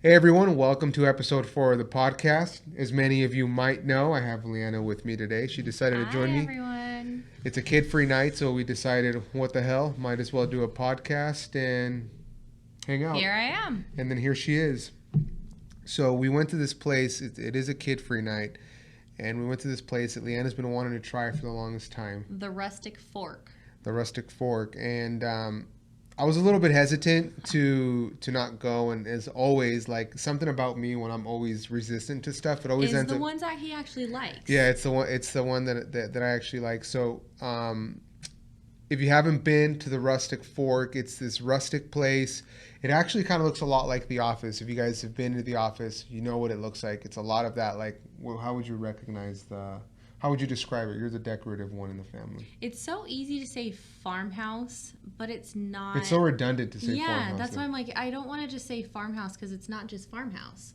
Hey everyone, welcome to episode 4 of the podcast. As many of you might know, I have Leanna with me today. She decided to Hi, join me. everyone. It's a kid-free night, so we decided, what the hell, might as well do a podcast and hang out. Here I am. And then here she is. So we went to this place. It is a kid-free night, and we went to this place that Leanna's been wanting to try for the longest time, The Rustic Fork. the Rustic Fork. And I was a little bit hesitant to not go, and as always, like something about me when I'm always resistant to stuff, it always Is ends the up. ones that he actually likes. Yeah, it's the one. It's the one that I actually like. So, if you haven't been to the Rustic Fork, it's this rustic place. It actually kind of looks a lot like The Office. If you guys have been to The Office, you know what it looks like. It's a lot of that. Like, how would you recognize the? How would you describe it? You're the decorative one in the family. It's so easy to say farmhouse, but it's not. It's so redundant to say yeah, farmhouse. that's why I'm like, I don't want to just say farmhouse because it's not just farmhouse.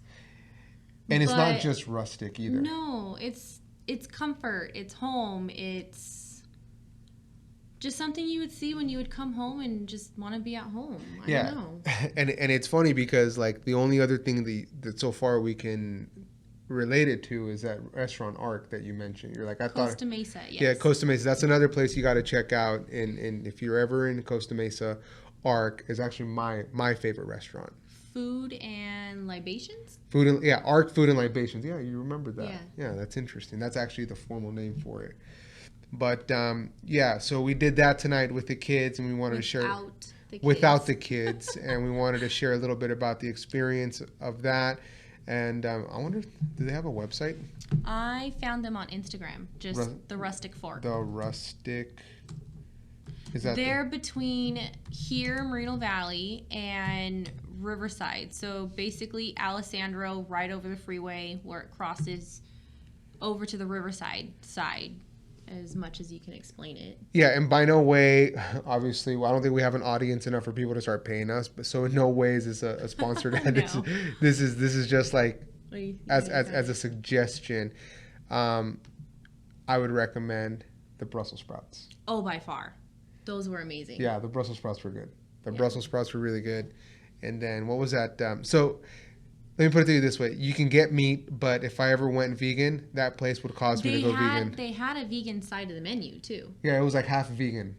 And it's not But just rustic either. No, it's comfort, it's home, it's just something you would see when you would come home and just want to be at home. I Yeah, don't know. and it's funny because like the only other thing that so far we can relate it to is that restaurant Arc that you mentioned. You're like, I thought, Costa Mesa, yes. yeah, Costa Mesa. That's another place you got to check out. And if you're ever in Costa Mesa, Arc is actually my favorite restaurant. Food and libations? Food and yeah, Arc Food and Libations. Yeah, you remember that. Yeah. Yeah, that's interesting. That's actually the formal name for it. But yeah, so we did that tonight with the kids, and we wanted to share Without the the kids. kids, and we wanted to share a little bit about the experience of that. And I wonder, do they have a website? I found them on Instagram, just Ru- the Rustic Fork. The Rustic. Is that They're between here, Moreno Valley, and Riverside. So basically, Alessandro, right over the freeway, where it crosses over to the Riverside side, as much as you can explain it. Yeah, and by no way, obviously, well, I don't think we have an audience enough for people to start paying us. But so in no way is this a sponsored ad. No. This is just like What do you as think? as a suggestion. I would recommend the Brussels sprouts. Oh, by far. Those were amazing. Yeah, the Brussels sprouts were good. The Yeah. Brussels sprouts were really good. And then what was that? So let me put it to you this way: you can get meat, but if I ever went vegan, that place would cause me to go vegan. They had a vegan side of the menu, too. Yeah, it was like half vegan.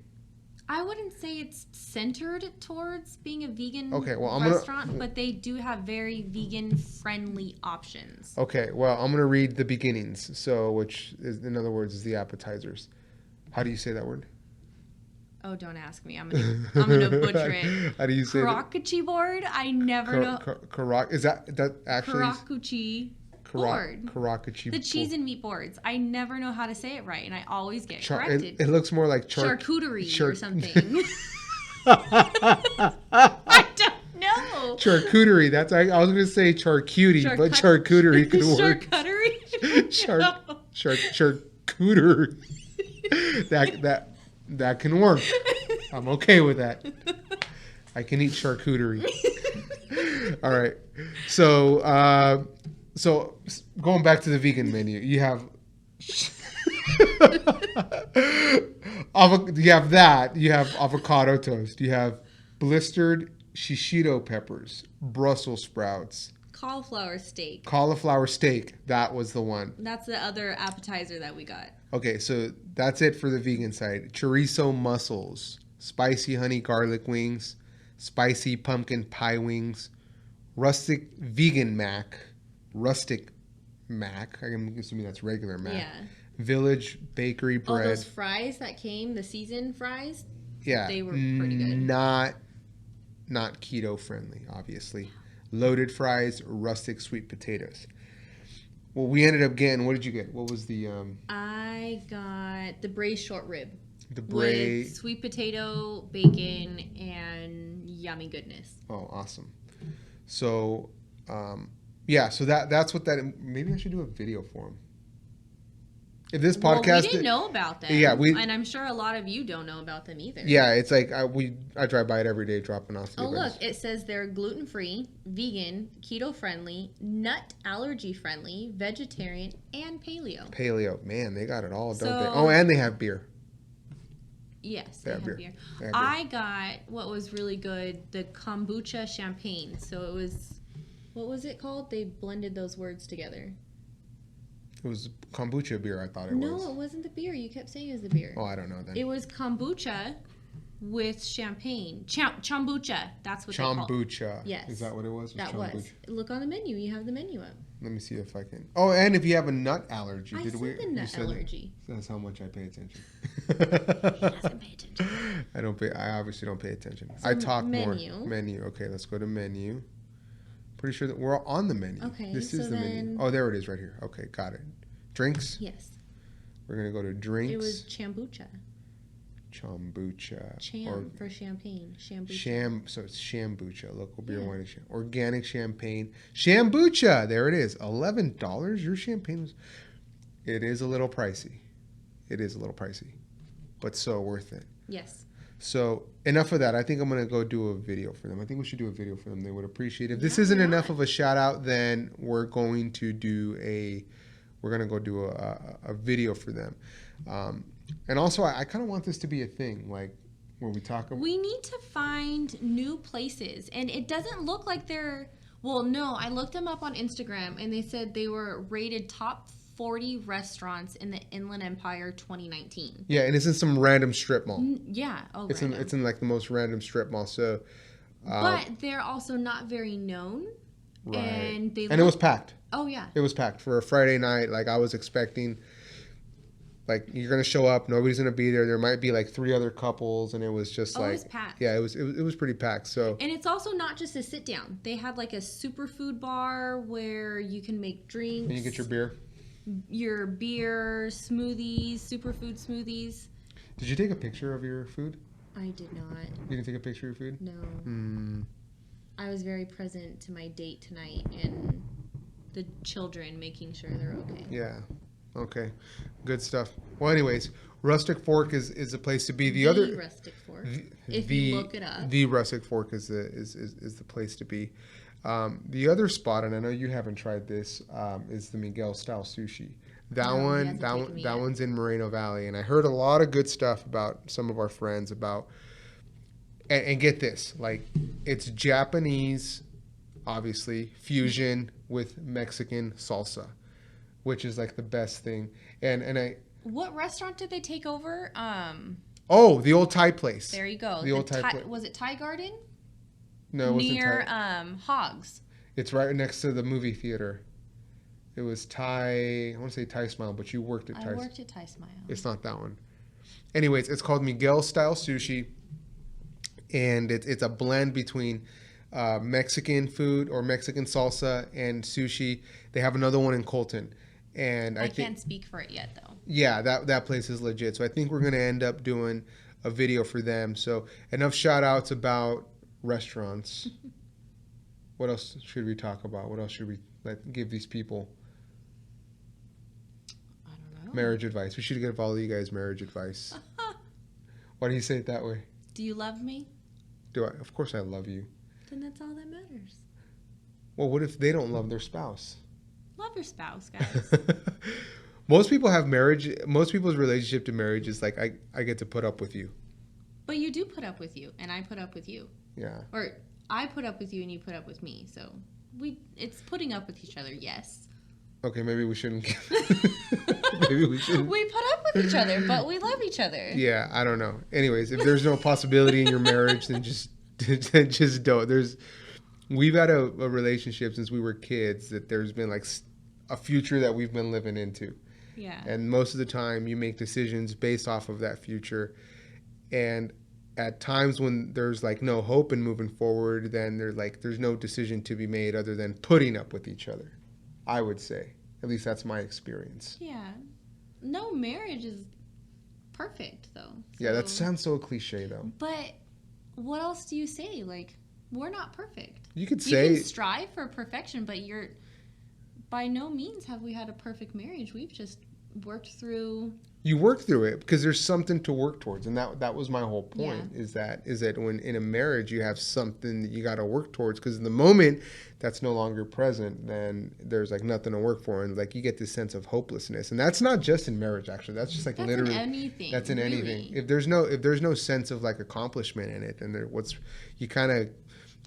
I wouldn't say it's centered towards being a vegan Okay, well, restaurant, but they do have very vegan friendly options. Okay, well, I'm gonna read the beginnings. So, which is, in other words, is the appetizers. How do you say that word? Oh, don't ask me. I'm gonna butcher it. How do you say that? Karakuchi board. I never know. Karak is that actually Karakuchi board. Karakachi. The cheese and meat boards. I never know how to say it right, and I always get corrected. It looks more like Charcuterie or something. I don't know. Charcuterie. That's I was gonna say charcuterie, but charcuterie could work. Charcuterie. Charcuterie. That can work. I'm okay with that. I can eat charcuterie. All right. So going back to the vegan menu, you have you have that. You have avocado toast. You have blistered shishito peppers, Brussels sprouts, Cauliflower steak. cauliflower steak. That was the one. That's the other appetizer that we got. Okay, so that's it for the vegan side. Chorizo mussels, spicy honey garlic wings, spicy pumpkin pie wings, rustic mac. I'm assuming that's regular mac. Yeah. Village bakery Oh, bread. those fries that came, the seasoned fries. Yeah, They were pretty good. Not keto friendly, obviously. Loaded fries, rustic sweet potatoes. Well, we ended up getting. What did you get? What was the I got the braised short rib with braised? sweet potato, bacon, and yummy goodness. Oh, awesome. So, yeah. So that's what that. Maybe I should do a video for them. If this Well, podcast, we didn't know about them. Yeah, and I'm sure a lot of you don't know about them either. yeah, it's like I drive by it every day, dropping off. Oh, look, it says they're gluten-free, vegan, keto-friendly, nut allergy-friendly, vegetarian, and paleo. Paleo, man, they got it all, don't they? So- Oh, and they have beer. Yes, They they have have beer. beer. They have beer. I got what was really good, the kombucha champagne. So it was What was it called? They blended those words together. It was kombucha beer, I thought it No, was. it wasn't the beer. You kept saying it was the beer. Oh, I don't know then. It was kombucha with champagne. Kombucha. That's what they call it. Kombucha. Yes. Is that what it was? That kombucha? was. Look on the menu. You have the menu up. Let me see if I can. Oh, and if you have a nut allergy. I Did said we? the you nut said allergy. That's how much I pay attention. He doesn't pay attention. I don't pay. I obviously don't pay attention. So I talk menu. more. Menu. Okay, let's go to menu. Pretty sure that we're on the menu. Okay, This so is the menu. then- Oh, there it is, right here. Okay, got it. Drinks. Yes. We're gonna go to drinks. It was kombucha. Kombucha. Cham for champagne. Kombucha. So it's Shambucha, local beer, Yeah. wine, and organic champagne. Shambucha, there it is. $11. Your champagne was. It is a little pricey. It is a little pricey, but so worth it. Yes. So enough of that. I think I'm gonna go do a video for them. I think we should do a video for them. They would appreciate it. If this Yeah, isn't why enough not? of a shout out, then we're going to do a. We're gonna go do a video for them. And also, I kind of want this to be a thing, like where we talk about. We need to find new places, and it doesn't look like they're. Well, no, I looked them up on Instagram, and they said they were rated top 40 restaurants in the Inland Empire 2019. Yeah, and it's in some random strip mall. Yeah. Oh, It's random. in like the most random strip mall. So, But they're also not very known, right. and they. And it was packed. Oh yeah. It was packed for a Friday night. Like I was expecting, like you're gonna show up, nobody's gonna be there. There might be like 3 other couples, and it was just Oh, like it was packed. yeah, it was pretty packed. So And it's also not just a sit down. They had like a superfood bar where you can make drinks. and you get your beer. smoothies, superfood smoothies. Did you take a picture of your food? I did not. You didn't take a picture of your food? No. Hmm. I was very present to my date tonight and the children, making sure they're okay. Yeah. Okay. Good stuff. Well, anyways, Rustic Fork is a place to be. The The other Rustic Fork. If you look it up. the Rustic Fork is the place to be. The other spot, and I know you haven't tried this, is the Miguel Style Sushi. That No, he one, hasn't that taken one, me that yet. one's in Moreno Valley, and I heard a lot of good stuff about some of our friends about. And get this, like it's Japanese, obviously fusion with Mexican salsa, which is like the best thing. And I What restaurant did they take over? the old Thai place. There you go. The old Thai Thai, pla- was it Thai Garden? No, it wasn't Near Thai. Hogs. It's right next to the movie theater. It was Thai. I want to say Thai Smile, but you worked at I Thai. worked at Thai Smile. It's not that one. Anyways, it's called Miguel Style Sushi, and it's a blend between Mexican food or Mexican salsa and sushi. They have another one in Colton, and I I think can't speak for it yet though. yeah, that place is legit. So I think we're gonna end up doing a video for them. So enough shout outs about restaurants. What else should we talk about? What else should we give these people? I don't know. Marriage advice. We should give all of you guys marriage advice. Why do you say it that way? Do you love me? Do I? Of course I love you. Then that's all that matters. Well, what if they don't love their spouse? Love your spouse, guys. Most people have marriage. Most people's relationship to marriage is like, I get to put up with you. But you do put up with you, and I put up with you. Yeah. Or I put up with you, and you put up with me. So it's putting up with each other, yes. Okay, maybe we shouldn't. Maybe we shouldn't. We put up with each other, but we love each other. Yeah, I don't know. Anyways, if there's no possibility in your marriage, then just don't. We've had a relationship since we were kids that there's been like a future that we've been living into. Yeah. And most of the time you make decisions based off of that future. And at times when there's like no hope in moving forward, then there's no decision to be made other than putting up with each other, I would say. At least that's my experience. Yeah. No marriage is perfect, though. Yeah, that So- sounds so cliche though. But what else do you say? Like, we're not perfect. You could You say can strive for perfection, but by no means have we had a perfect marriage. We've just worked through. you work through it because there's something to work towards, and that was my whole point. Yeah. Is that when in a marriage you have something that you got to work towards, because in the moment that's no longer present, then there's like nothing to work for, and like you get this sense of hopelessness, and that's not just in marriage actually. That's just like That's literally in anything. that's in really. anything. If there's no sense of like accomplishment in it, then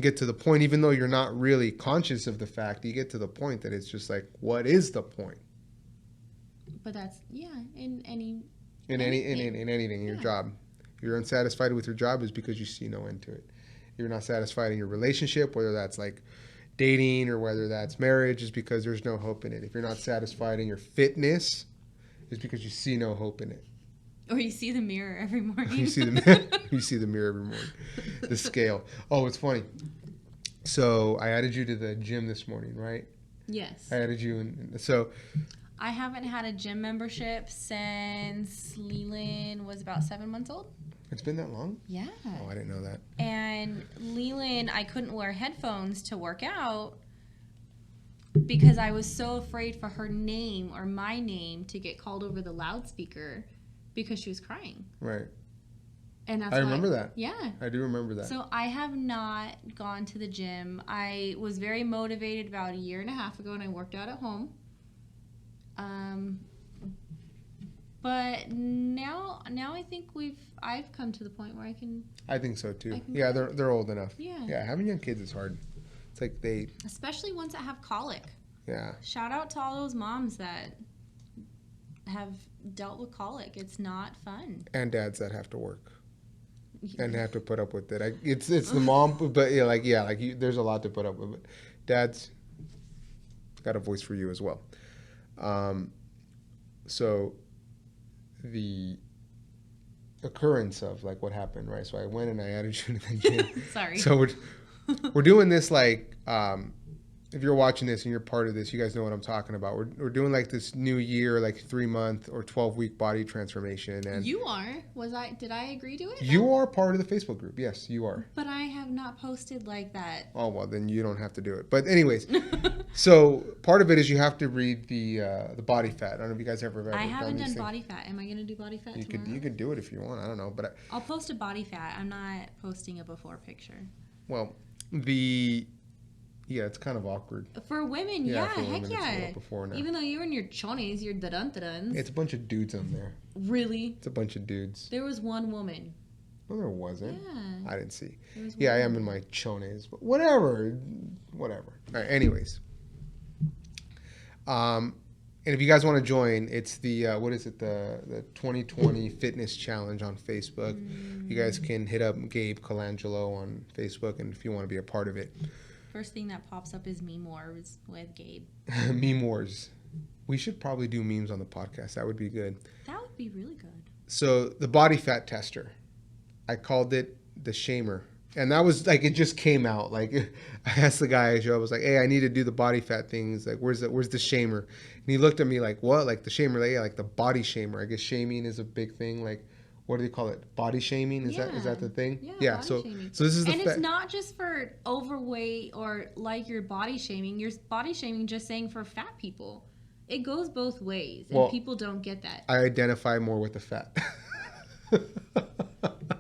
get to the point, even though you're not really conscious of the fact, you get to the point that it's just like, what is the point? But that's, in any, In anything, in your Yeah. job. You're unsatisfied with your job is because you see no end to it. You're not satisfied in your relationship, whether that's like dating or whether that's marriage, is because there's no hope in it. If you're not satisfied in your fitness, it's because you see no hope in it. or you see the mirror every morning. You see the mirror every morning. The scale. Oh, it's funny. So I added you to the gym this morning, right? Yes. I added you, and so I haven't had a gym membership since Leland was about 7 months old. it's been that long. Yeah. Oh, I didn't know that. And Leland, I couldn't wear headphones to work out because I was so afraid for her name or my name to get called over the loudspeaker because she was crying. Right. And that's I why- remember that. Yeah. I do remember that. So I have not gone to the gym. I was very motivated about a year and a half ago, and I worked out at home. But now I think I've come to the point where I can, I think so too. I can Yeah, go. they're old enough. Yeah. Yeah, having young kids is hard. It's like especially ones that have colic. yeah. Shout out to all those moms that have dealt with colic. It's not fun. And dads that have to work and have to put up with it. It's the mom, but there's a lot to put up with. But dads got a voice for you as well. So the occurrence of like what happened, right? So I went and I added you to the gym. Sorry. So we're doing this like if you're watching this and you're part of this, you guys know what I'm talking about. We're doing like this new year, like 3-month or 12-week body transformation, and You are. Did I agree to it? you are part of the Facebook group. Yes, you are. But I have not posted like that. Oh well, then you don't have to do it. But anyways, so part of it is you have to read the body fat. I don't know if you guys ever I haven't these done things. body fat. Am I going to do body fat You tomorrow? could do it if you want. I don't know, but I'll post a body fat. I'm not posting a before picture. it's kind of awkward. For women, Yeah, yeah, for women, heck it's a yeah. little before now. Even though you're in your chonies, your da-dun-da-duns. It's a bunch of dudes on there. Really? It's a bunch of dudes. There was one woman. No, there wasn't. Yeah. I didn't see. There was Yeah, one I am in my chones, but whatever. All right, anyways. And if you guys want to join, it's the the 2020 Fitness Challenge on Facebook. You guys can hit up Gabe Colangelo on Facebook, and if you want to be a part of it. First thing that pops up is Meme Wars with Gabe. Meme Wars. We should probably do memes on the podcast. That would be good. That would be really good. So the body fat tester, I called it the shamer. And that was like, it just came out. Like I asked the guy at Joe, I was like, hey, I need to do the body fat things. Like, where's the shamer? And he looked at me like, what? Like the shamer? Like, yeah, like the body shamer. I guess shaming is a big thing. Like, what do they call it? Body shaming? Is that the thing? Yeah. Body So shaming. this is the and it's not just for overweight or like your body shaming. Your body shaming just saying for fat people. It goes both ways, and Well, people don't get that. I identify more with the fat.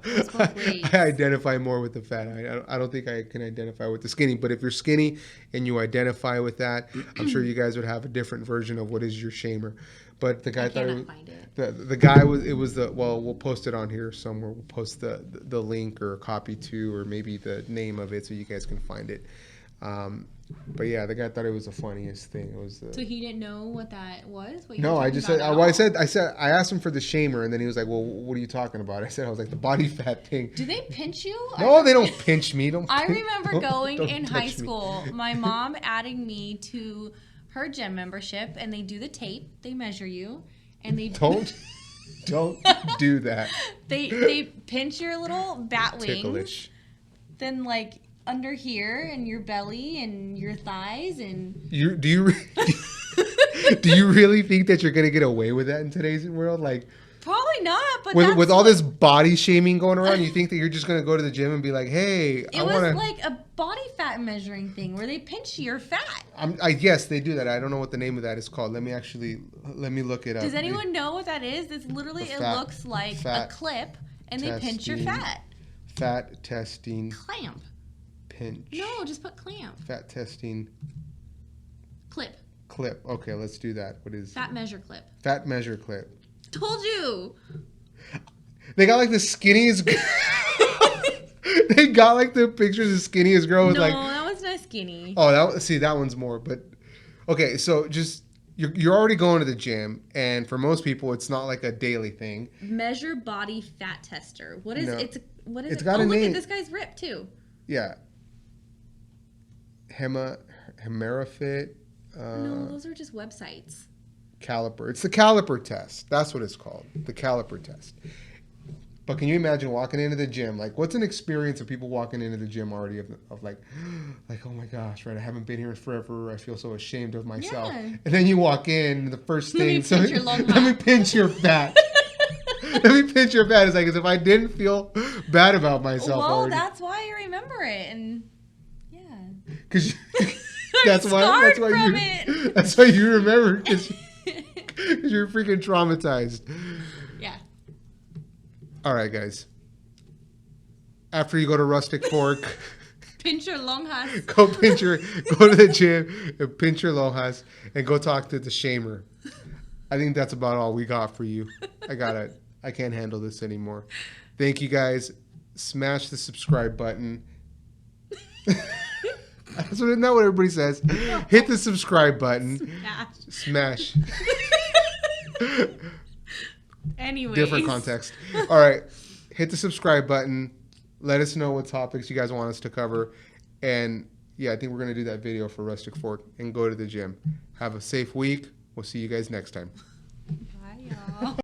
It's both ways. I identify more with the fat. I don't think I can identify with the skinny. But if you're skinny and you identify with that, I'm sure you guys would have a different version of what is your shamer. But the guy I thought cannot find it. the guy we'll post it on here somewhere. We'll post the link or a copy to, or maybe the name of it so you guys can find it. But yeah, the guy thought it was the funniest thing. It was So he didn't know what that was? What you no, were I talking just said. about at Well, all? I said I asked him for the shamer, and then he was like, "Well, what are you talking about?" I was like, "The body fat thing." Do they pinch you? No, they don't pinch me. I remember going don't in touch high me. school, my mom adding me to her gym membership, and they do the tape. They measure you, and they Don't do that. they pinch your little bat wings, Ticklish. then like under here and your belly and your thighs and Do you really think that you're gonna get away with that in today's world? Like probably not. But with that's all what- this body shaming going around, you think that you're just gonna go to the gym and be like, "Hey, It I was want to." like a body fat measuring thing where they pinch your fat. Yes, they do that. I don't know what the name of that is called. Let me look it up. Does anyone know what that is? It's literally, The it fat- looks like a fat clip, and they pinch your testing. fat. Fat testing Clamp. pinch. No, just put clamp. Fat testing Clip. clip. Okay, let's do that. What is Fat measure clip. fat measure clip? Told you. They got like the skinniest. They got like the pictures of the skinniest girl with No, like, that was not skinny. oh, that one's more. But okay, so just you're already going to the gym, and for most people, it's not like a daily thing. Measure body fat tester. What is No. what is It's it? got Oh, a look name. at this guy's ripped too. Yeah. Hemerofit. No, those are just websites. Caliper. It's the caliper test. That's what it's called. The caliper test. But can you imagine walking into the gym? Like, what's an experience of people walking into the gym already of like, oh my gosh, right? I haven't been here forever. I feel so ashamed of myself. Yeah. And then you walk in, and the first Let me thing, pinch your long let me hat. pinch your fat. Let me pinch your fat. It's like as if I didn't feel bad about myself Well, already. that's why I remember it, and yeah. Because I'm scarred from it. That's why you remember because you're freaking traumatized. Yeah. All right, guys. After you go to Rustic Fork, Pinch your long hat. go to the gym and pinch your lonjas and go talk to the shamer. I think that's about all we got for you. I can't handle this anymore. Thank you guys. Smash the subscribe button. Isn't that what everybody says? Hit the subscribe button. Smash. Anyways. Different context. All right. Hit the subscribe button. Let us know what topics you guys want us to cover. And yeah, I think we're going to do that video for Rustic Fork and go to the gym. Have a safe week. We'll see you guys next time. Bye, y'all.